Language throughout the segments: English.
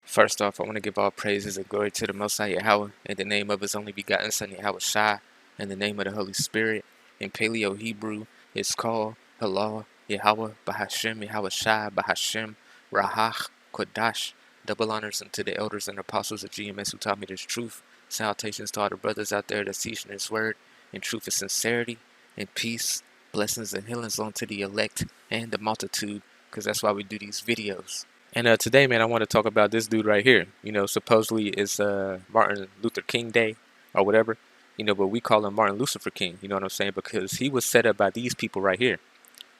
First off, I want to give all praises and glory to the Most High Yahawah in the name of His only begotten Son YAHAWASHI, in the name of the Holy Spirit. In Paleo Hebrew, it's called Halal Yahawah Bahashem Yahawashai Bahashem Rahach Kodash. Double honors unto the elders and apostles of GMS who taught me this truth. Salutations to all the brothers out there that's teaching this word in truth and sincerity and peace, blessings and healings unto the elect and the multitude, because that's why we do these videos. And today, man, I want to talk about this dude right here. Supposedly it's Martin Luther King Day or whatever. But we call him Martin Lucifer King. You know what I'm saying? Because he was set up by these people right here.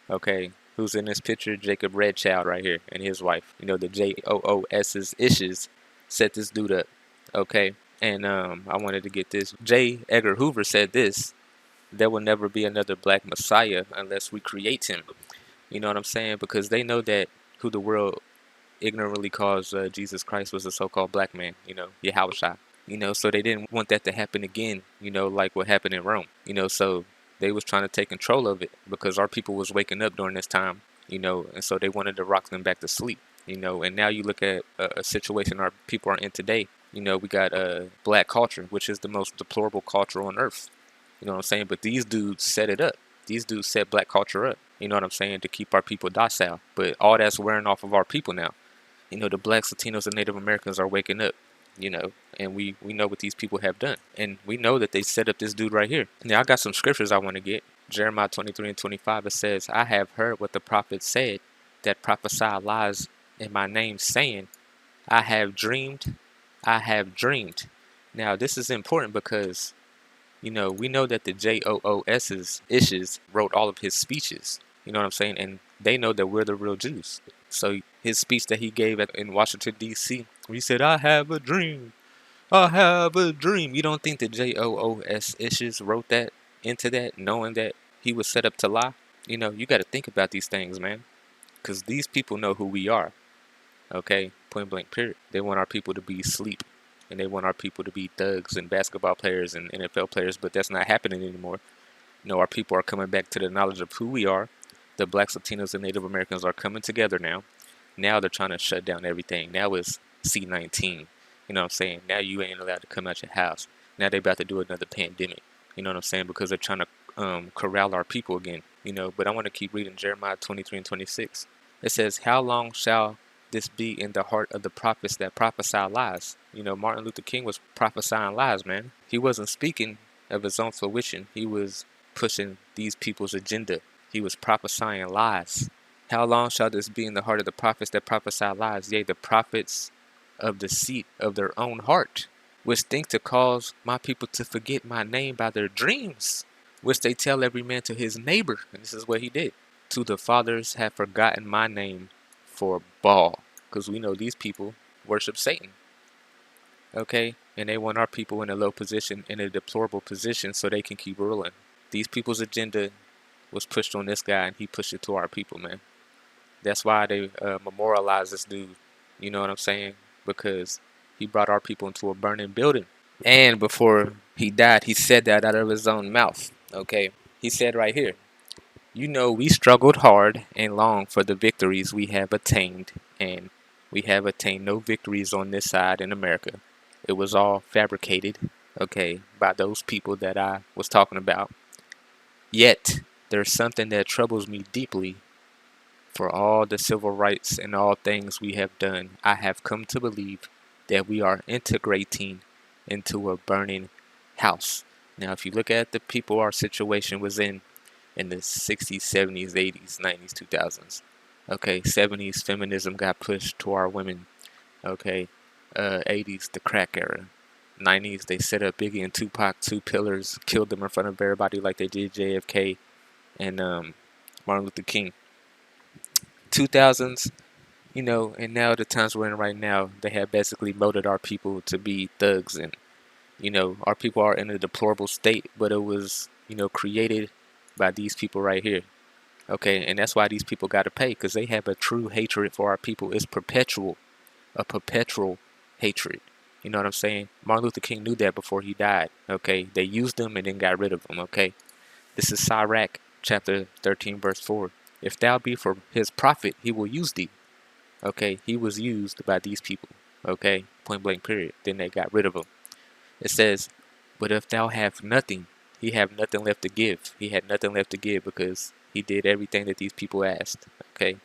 Okay, who's in this picture? Jacob Redchild right here and his wife. The JOOS's issues set this dude up. Okay, and I wanted to get this. J. Edgar Hoover said this: there will never be another black Messiah unless we create him. You know what I'm saying? Because they know that who the world ignorantly calls Jesus Christ was a so-called black man, Yahawashi. So they didn't want that to happen again, like what happened in Rome. So they was trying to take control of it because our people was waking up during this time, and so they wanted to rock them back to sleep, and now you look at a situation our people are in today. We got black culture, which is the most deplorable culture on earth. You know what I'm saying? But these dudes set it up. These dudes set black culture up, you know what I'm saying, to keep our people docile. But all that's wearing off of our people now. The blacks, Latinos, and Native Americans are waking up, and we know what these people have done. And we know that they set up this dude right here. Now, I got some scriptures I want to get. Jeremiah 23 and 25, it says, I have heard what the prophets said that prophesy lies in my name, saying, I have dreamed, I have dreamed. Now, this is important because, we know that the JOOS's issues wrote all of his speeches. You know what I'm saying? And they know that we're the real Jews. So his speech that he gave in Washington, D.C., where he said, I have a dream. I have a dream. You don't think the JOOS issues wrote that into that, knowing that he was set up to lie? You got to think about these things, man. Because these people know who we are. Okay? Point blank, period. They want our people to be asleep. And they want our people to be thugs and basketball players and NFL players. But that's not happening anymore. Our people are coming back to the knowledge of who we are. The blacks, Latinos, and Native Americans are coming together now. Now they're trying to shut down everything. Now it's C-19. You know what I'm saying? Now you ain't allowed to come out your house. Now they're about to do another pandemic. You know what I'm saying? Because they're trying to corral our people again. But I want to keep reading Jeremiah 23 and 26. It says, how long shall this be in the heart of the prophets that prophesy lies? Martin Luther King was prophesying lies, man. He wasn't speaking of his own fruition. He was pushing these people's agenda. He was prophesying lies. How long shall this be in the heart of the prophets that prophesy lies? Yea, the prophets of the seat of their own heart, which think to cause my people to forget my name by their dreams, which they tell every man to his neighbor. And this is what he did. To the fathers have forgotten my name for Baal. Because we know these people worship Satan. Okay? And they want our people in a low position, in a deplorable position, so they can keep ruling. These people's agenda was pushed on this guy, and he pushed it to our people, man. That's why they memorialize this dude. You know what I'm saying? Because he brought our people into a burning building. And before he died, he said that out of his own mouth. Okay? He said right here, we struggled hard and long for the victories we have attained, and we have attained no victories on this side in America. It was all fabricated, okay, by those people that I was talking about. Yet, there's something that troubles me deeply. For all the civil rights and all things we have done, I have come to believe that we are integrating into a burning house. Now, if you look at the people our situation was in the 60s, 70s, 80s, 90s, 2000s. Okay, 70s, feminism got pushed to our women. Okay, 80s, the crack era. 90s, they set up Biggie and Tupac, two pillars, killed them in front of everybody like they did JFK and Martin Luther King. 2000s, and now the times we're in right now, they have basically molded our people to be thugs, and our people are in a deplorable state, but it was created by these people right here. Okay, and that's why these people got to pay, because they have a true hatred for our people. It's perpetual, a perpetual hatred. You know what I'm saying? Martin Luther King knew that before he died. Okay, they used them and then got rid of them. Okay, this is Sirach chapter 13 verse 4. If thou be for his profit, he will use thee. Okay, he was used by these people. Okay, point blank period. Then they got rid of him. It says, but if thou have nothing, he have nothing left to give. He had nothing left to give because he did everything that these people asked. Okay,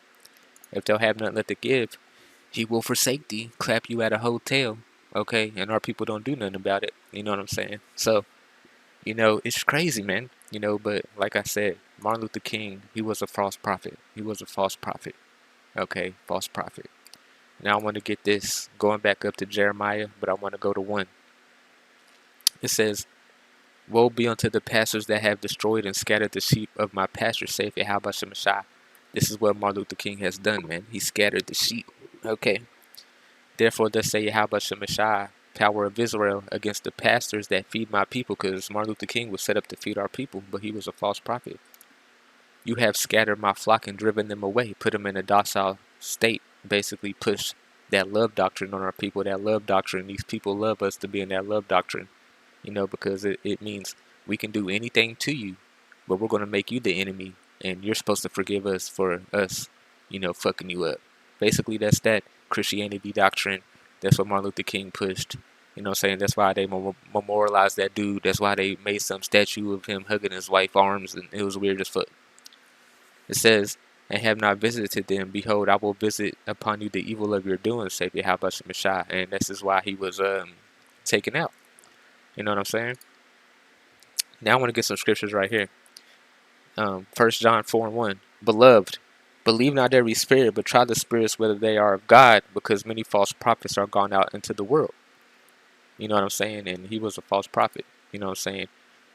if thou have nothing left to give, he will forsake thee, clap you at a hotel. Okay, and our people don't do nothing about it. You know what I'm saying? So, it's crazy, man. But like I said, Martin Luther King, he was a false prophet. He was a false prophet. Okay, false prophet. Now I want to get this going back up to Jeremiah, but I want to go to 1. It says, woe be unto the pastors that have destroyed and scattered the sheep of my pasture, saith YAHAWASHI. This is what Martin Luther King has done, man. He scattered the sheep. Okay. Therefore, thus say YAHAWASHI, power of Israel, against the pastors that feed my people, because Martin Luther King was set up to feed our people, but he was a false prophet. You have scattered my flock and driven them away, put them in a docile state, basically push that love doctrine on our people, that love doctrine. These people love us to be in that love doctrine, because it means we can do anything to you, but we're going to make you the enemy, and you're supposed to forgive us for us, fucking you up. Basically, that's that Christianity doctrine. That's what Martin Luther King pushed. You know what I'm saying? That's why they memorialized that dude. That's why they made some statue of him hugging his wife's arms, and it was weird as fuck. It says, and have not visited them, behold, I will visit upon you the evil of your doing, saith YAHAWASHI. And this is why he was taken out. You know what I'm saying? Now I want to get some scriptures right here. 1 John 4:1. Beloved, believe not every spirit, but try the spirits whether they are of God, because many false prophets are gone out into the world. You know what I'm saying? And he was a false prophet. You know what I'm saying?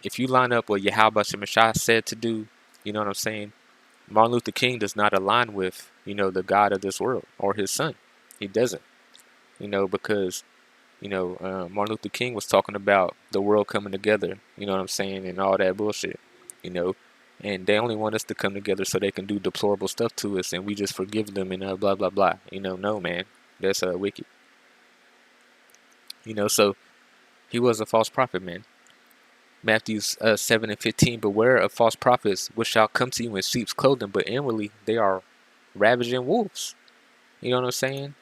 If you line up what YAHAWASHI said to do, you know what I'm saying? Martin Luther King does not align with, the God of this world or his son. He doesn't, because, Martin Luther King was talking about the world coming together, you know what I'm saying, and all that bullshit, and they only want us to come together so they can do deplorable stuff to us and we just forgive them and blah, blah, blah. No, man, that's wicked. So he was a false prophet, man. Matthew 7:15, beware of false prophets, which shall come to you in sheep's clothing, but inwardly they are ravaging wolves. You know what I'm saying?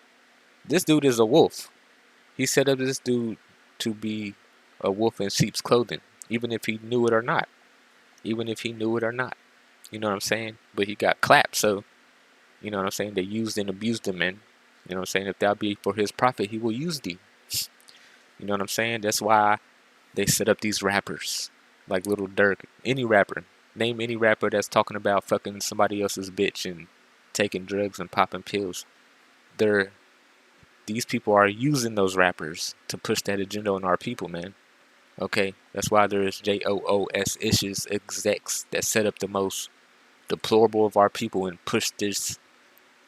This dude is a wolf. He set up this dude to be a wolf in sheep's clothing, even if he knew it or not. Even if he knew it or not. You know what I'm saying? But he got clapped, so, you know what I'm saying? They used and abused him, man. You know what I'm saying? If that be for his profit, he will use thee. You know what I'm saying? That's why they set up these rappers like Little Durk. Any rapper. Name any rapper that's talking about fucking somebody else's bitch and taking drugs and popping pills. These people are using those rappers to push that agenda on our people, man. Okay, that's why there's JOOS issues execs that set up the most deplorable of our people and push this,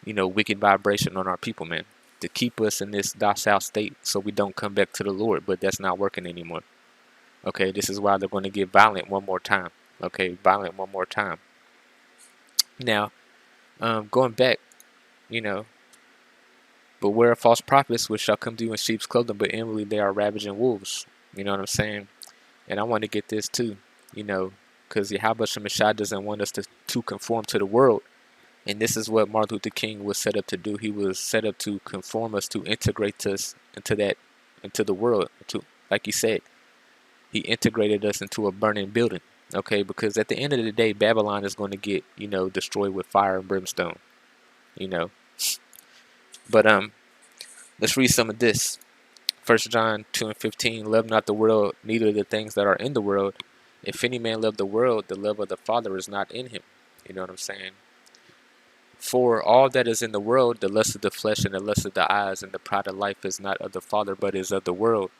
wicked vibration on our people, man, to keep us in this docile state so we don't come back to the Lord. But that's not working anymore. Okay, this is why they're going to get violent one more time. Okay, violent one more time. Now, going back, beware of false prophets, which shall come to you in sheep's clothing, but inwardly they are ravaging wolves. You know what I'm saying? And I want to get this too, because YAHAWASHI doesn't want us to conform to the world. And this is what Martin Luther King was set up to do. He was set up to conform us, to integrate us into the world. Like he said, he integrated us into a burning building. Okay, because at the end of the day, Babylon is going to get, destroyed with fire and brimstone. But let's read some of this. 1 John 2:15, love not the world, neither the things that are in the world. If any man love the world, the love of the Father is not in him. You know what I'm saying? For all that is in the world, the lust of the flesh and the lust of the eyes and the pride of life is not of the Father, but is of the world.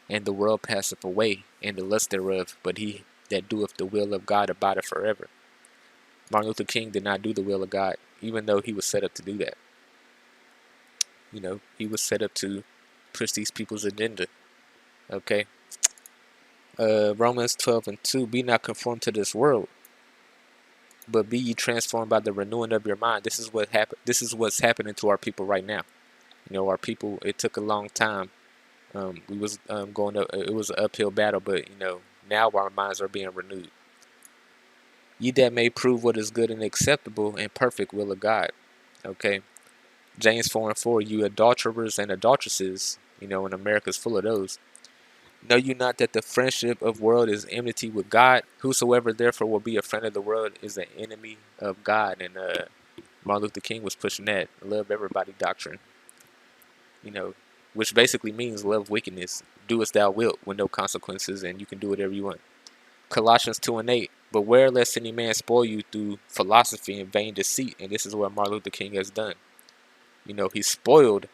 And the world passeth away, and the lust thereof, but he that doeth the will of God abideth forever. Martin Luther King did not do the will of God, even though he was set up to do that. He was set up to push these people's agenda. Okay. Romans 12:2, be not conformed to this world, but be ye transformed by the renewing of your mind. This is what happened. This is what's happening to our people right now. Our people, it took a long time. We was going up, it was an uphill battle, but now our minds are being renewed. Ye that may prove what is good and acceptable and perfect will of God. Okay. James 4:4, you adulterers and adulteresses, and America's full of those. Know you not that the friendship of world is enmity with God? Whosoever therefore will be a friend of the world is an enemy of God. And Martin Luther King was pushing that love everybody doctrine, which basically means love wickedness. Do as thou wilt with no consequences, and you can do whatever you want. Colossians 2:8, beware lest any man spoil you through philosophy and vain deceit. And this is what Martin Luther King has done. He spoiled,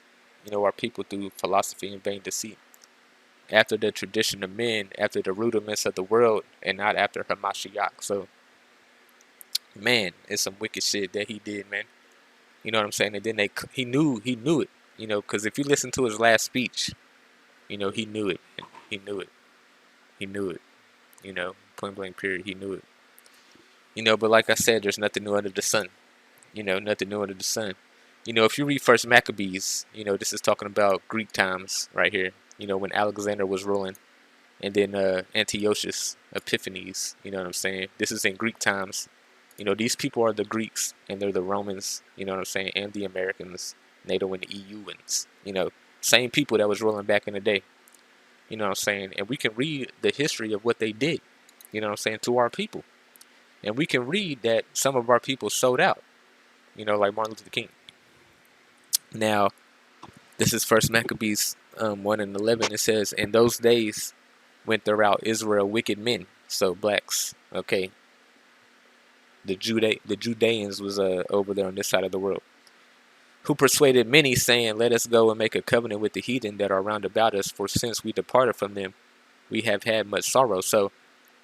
our people through philosophy and vain deceit, after the tradition of men, after the rudiments of the world, and not after Hamashiach. So, man, it's some wicked shit that he did, man. You know what I'm saying? And then he knew it, because if you listen to his last speech, he knew it. He knew it. He knew it. Point blank period, he knew it. But like I said, there's nothing new under the sun. Nothing new under the sun. If you read First Maccabees, this is talking about Greek times right here. When Alexander was ruling, and then Antiochus Epiphanes. You know what I'm saying? This is in Greek times. These people are the Greeks, and they're the Romans. You know what I'm saying? And the Americans, NATO and the EUans. Same people that was ruling back in the day. You know what I'm saying? And we can read the history of what they did. You know what I'm saying? To our people. And we can read that some of our people sold out. Like Martin Luther King. Now, this is First Maccabees 1:11. It says, in those days went throughout Israel wicked men. So blacks. Okay. The Judeans was over there on this side of the world. Who persuaded many, saying, let us go and make a covenant with the heathen that are round about us. For since we departed from them, we have had much sorrow. So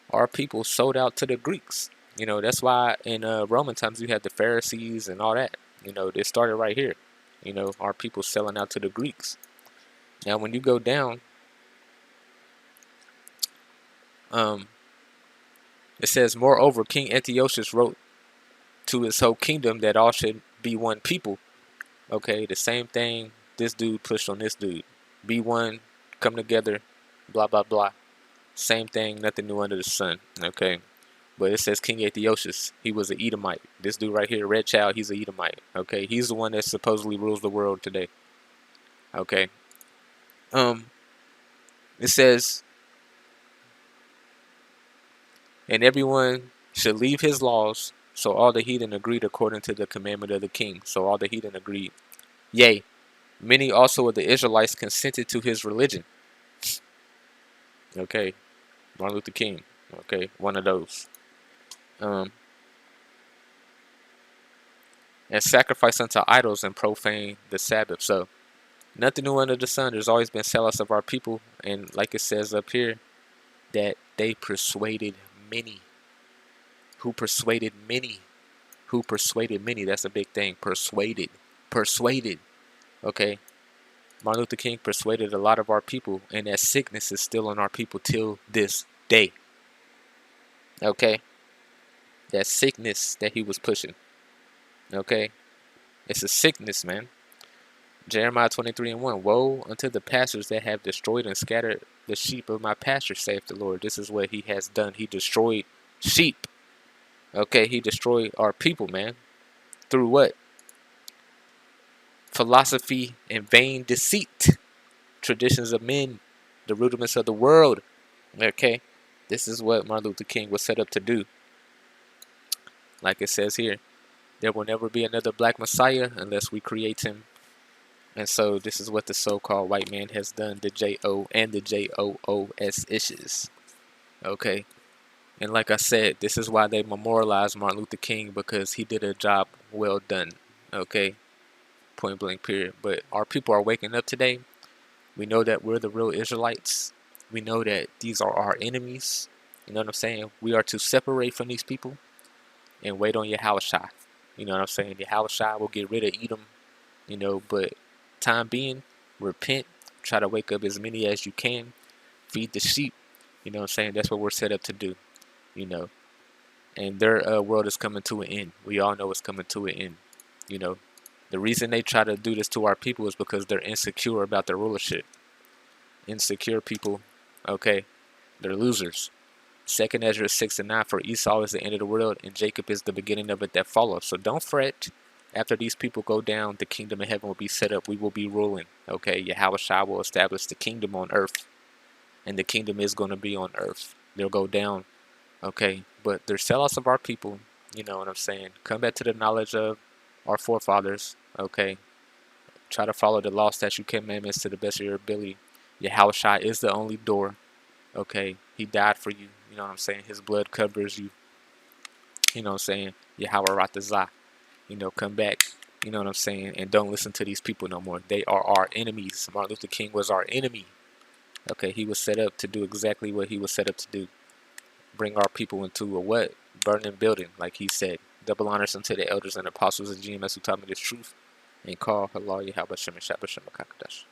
our people sold out to the Greeks. That's why in Roman times you had the Pharisees and all that. They started right here. Our people selling out to the Greeks. Now, when you go down, it says, moreover, King Antiochus wrote to his whole kingdom that all should be one people. Okay, the same thing this dude pushed on this dude. Be one, come together, blah, blah, blah. Same thing, nothing new under the sun. Okay. But it says King Antiochus, he was an Edomite. This dude right here, Red Child, he's an Edomite. Okay, he's the one that supposedly rules the world today. Okay. It says, and everyone should leave his laws. So all the heathen agreed according to the commandment of the king. So all the heathen agreed. Yea, many also of the Israelites consented to his religion. Okay, Martin Luther King. Okay, one of those. And sacrifice unto idols and profane the Sabbath. So nothing new under the sun. There's always been zealous of our people, and like it says up here, that they persuaded many. Who persuaded many? Who persuaded many? That's a big thing. Persuaded. Okay. Martin Luther King persuaded a lot of our people, and that sickness is still on our people till this day. Okay. That sickness that he was pushing. Okay. It's a sickness, man. Jeremiah 23:1. Woe unto the pastors that have destroyed and scattered the sheep of my pasture, saith the Lord. This is what he has done. He destroyed sheep. Okay, he destroyed our people, man. Through what? Philosophy and vain deceit. Traditions of men. The rudiments of the world. Okay, this is what Martin Luther King was set up to do. Like it says here, there will never be another black Messiah unless we create him. And so this is what the so-called white man has done. The J-O and the J-O-O-S issues. Okay. And like I said, this is why they memorialize Martin Luther King, because he did a job well done. Okay. Point blank period. But our people are waking up today. We know that we're the real Israelites. We know that these are our enemies. You know what I'm saying? We are to separate from these people and wait on YAHAWASHI. You know what I'm saying? YAHAWASHI will get rid of Edom. But time being, repent. Try to wake up as many as you can. Feed the sheep. You know what I'm saying? That's what we're set up to do. And their world is coming to an end. We all know it's coming to an end. The reason they try to do this to our people is because they're insecure about their rulership. Insecure people, okay, they're losers. 2nd Ezra 6:9, for Esau is the end of the world, and Jacob is the beginning of it that follows. So don't fret. After these people go down, the kingdom of heaven will be set up. We will be ruling. Okay, Yahawashi will establish the kingdom on earth, and the kingdom is going to be on earth. They'll go down. Okay, but there's sellouts of our people. You know what I'm saying? Come back to the knowledge of our forefathers. Okay, try to follow the law, statute, commandments to the best of your ability. Yahawashi is the only door. Okay, he died for you. You know what I'm saying? His blood covers you. You know what I'm saying? Yahweh Ratazah. You know, come back. You know what I'm saying? And don't listen to these people no more. They are our enemies. Martin Luther King was our enemy. Okay, he was set up to do exactly what he was set up to do. Bring our people into a what? Burning building, like he said. Double honors unto the elders and apostles of GMS who taught me this truth. And call Allah Yahweh Shem and Shabbat Shem Kakadash.